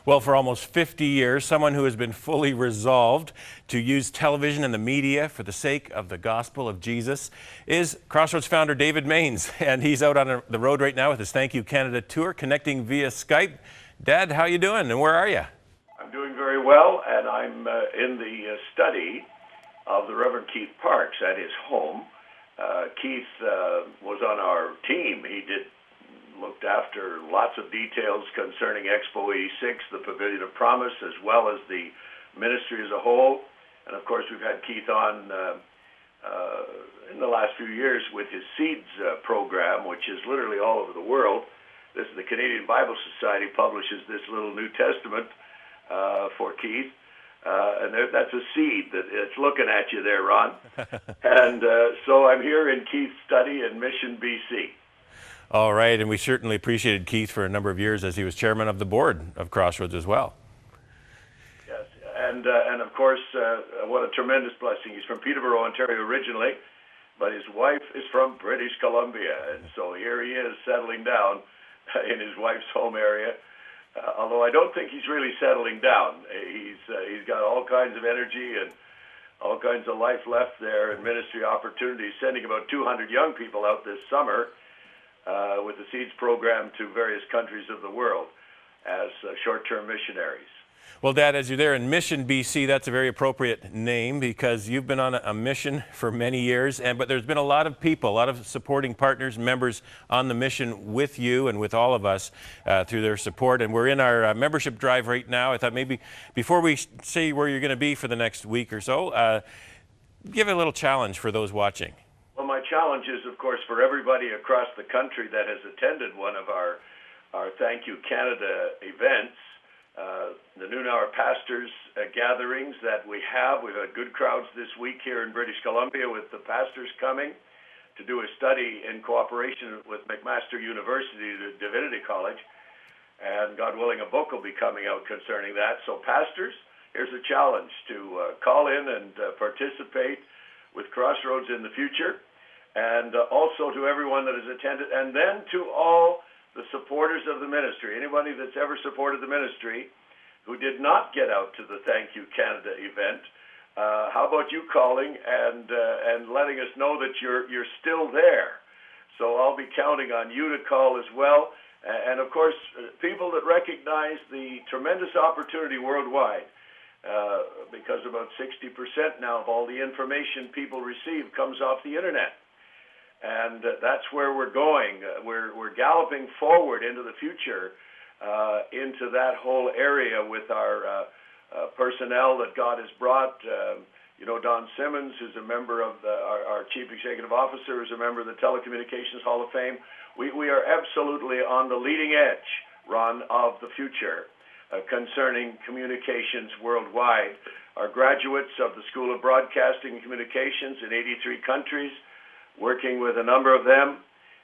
Well, for almost 50 years, someone who has been fully resolved to use television and the media for the sake of the gospel of Jesus is Crossroads founder David Mainse. And he's out on the road right now with his Thank You Canada tour, connecting via Skype. Dad, how you doing and where are you? I'm doing very well, and I'm in the study of the Reverend Keith Parks at his home. Keith was on our team. He looked after lots of details concerning Expo 86, the Pavilion of Promise, as well as the ministry as a whole. And of course, we've had Keith on in the last few years with his Seeds program, which is literally all over the world. This is the Canadian Bible Society publishes this little New Testament for Keith. And that's a seed that it's looking at you there, Ron. And so I'm here in Keith's study in Mission, BC. All right, and we certainly appreciated Keith for a number of years as he was chairman of the board of Crossroads as well. Yes, and of course, what a tremendous blessing. He's from Peterborough, Ontario originally, but his wife is from British Columbia, and so here he is settling down in his wife's home area. Although I don't think he's really settling down. He's got all kinds of energy and all kinds of life left there and ministry opportunities, sending about 200 young people out this summer with the Seeds program to various countries of the world as short-term missionaries. Well, Dad, as you're there in Mission, BC, that's a very appropriate name because you've been on a mission for many years, but there's been a lot of people, a lot of supporting partners, members on the mission with you and with all of us through their support. And we're in our membership drive right now. I thought maybe before we say where you're going to be for the next week or so, give a little challenge for those watching. Well, my challenge is, of course, for everybody across the country that has attended one of our Thank You Canada events, the noon hour pastors gatherings that we have. We've had good crowds this week here in British Columbia with the pastors coming to do a study in cooperation with McMaster University, the Divinity College, and God willing, a book will be coming out concerning that. So pastors, here's a challenge to call in and participate with Crossroads in the future, and also to everyone that has attended, and then to all the supporters of the ministry, anybody that's ever supported the ministry who did not get out to the Thank You Canada event. How about you calling and letting us know that you're still there? So I'll be counting on you to call as well. And of course, people that recognize the tremendous opportunity worldwide, because about 60% now of all the information people receive comes off the internet. And that's where we're going. We're galloping forward into the future, into that whole area with our personnel that God has brought. Don Simmons, who's a member of our Chief Executive Officer, is a member of the Telecommunications Hall of Fame. We are absolutely on the leading edge, Ron, of the future concerning communications worldwide. Our graduates of the School of Broadcasting and Communications in 83 countries, working with a number of them.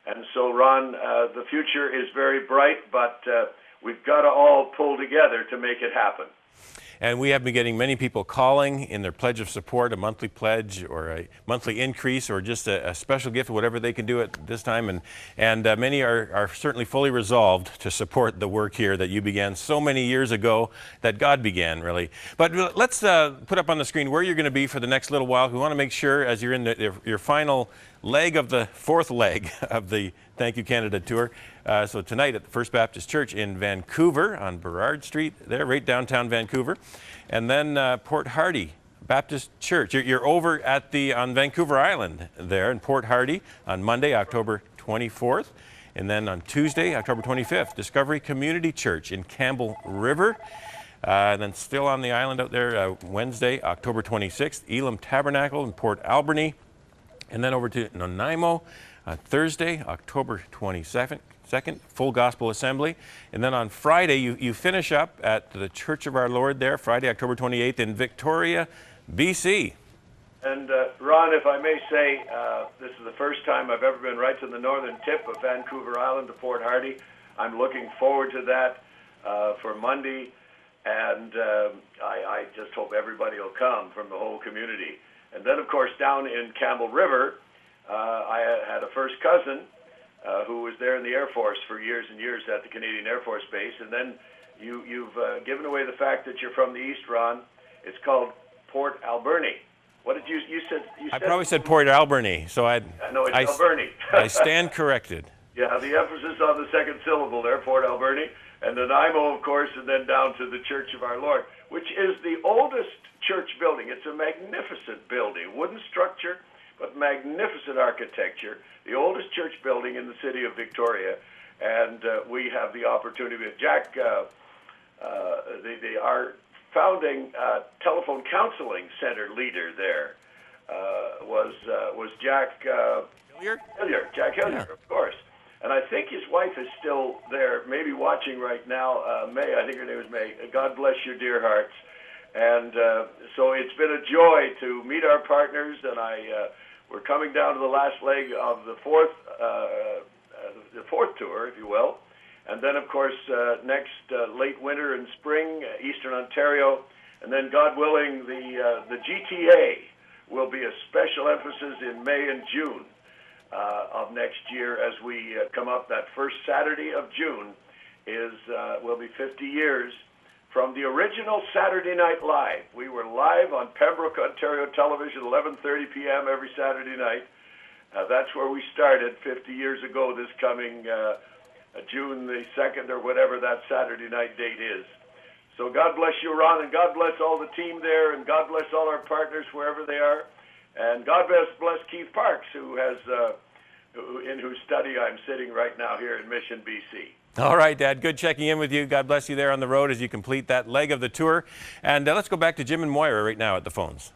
And so, Ron, the future is very bright, but we've got to all pull together to make it happen. And we have been getting many people calling in their pledge of support, a monthly pledge or a monthly increase or just a special gift, whatever they can do at this time. And many are certainly fully resolved to support the work here that you began so many years ago, that God began, really. But let's put up on the screen where you're going to be for the next little while. We want to make sure, as you're in your final leg of the fourth leg of the Thank You Canada tour. So tonight at the First Baptist Church in Vancouver on Burrard Street, there, right downtown Vancouver. And then Port Hardy Baptist Church. You're over at on Vancouver Island there in Port Hardy on Monday, October 24th. And then on Tuesday, October 25th, Discovery Community Church in Campbell River. And then still on the island out there, Wednesday, October 26th, Elam Tabernacle in Port Alberni. And then over to Nanaimo on Thursday, October 22nd, Full Gospel Assembly. And then on Friday, you finish up at the Church of Our Lord there, Friday, October 28th in Victoria, BC. And Ron, if I may say, this is the first time I've ever been right to the northern tip of Vancouver Island to Port Hardy. I'm looking forward to that for Monday. And I just hope everybody will come from the whole community. And then, of course, down in Campbell River, I had a first cousin who was there in the Air Force for years and years at the Canadian Air Force Base. And then You've given away the fact that you're from the East, Ron. It's called Port Alberni. What did you said? I probably said Port Alberni, so No, it's Alberni. I stand corrected. Yeah, the emphasis on the second syllable there, Port Alberni, and Nanaimo, of course, and then down to the Church of Our Lord, which is the oldest church building. It's a magnificent building, wooden structure, but magnificent architecture. The oldest church building in the city of Victoria, and we have the opportunity with Jack, our founding telephone counseling center leader there was Jack Hillier? Jack Hillier, Yeah. of course. And I think his wife is still there, maybe watching right now, May. I think her name is May. God bless your dear hearts. And so it's been a joy to meet our partners, and we're coming down to the last leg of the fourth tour, if you will. And then, of course, next late winter and spring, Eastern Ontario, and then, God willing, the GTA will be a special emphasis in May and June of next year as we come up. That first Saturday of June will be 50 years from the original Saturday Night Live. We were live on Pembroke, Ontario television, 11:30 p.m. every Saturday night. That's where we started 50 years ago, this coming June the 2nd or whatever that Saturday night date is. So God bless you, Ron, and God bless all the team there, and God bless all our partners wherever they are. And God bless Keith Parks, in whose study I'm sitting right now here in Mission, BC. All right, Dad, good checking in with you. God bless you there on the road as you complete that leg of the tour. And let's go back to Jim and Moira right now at the phones.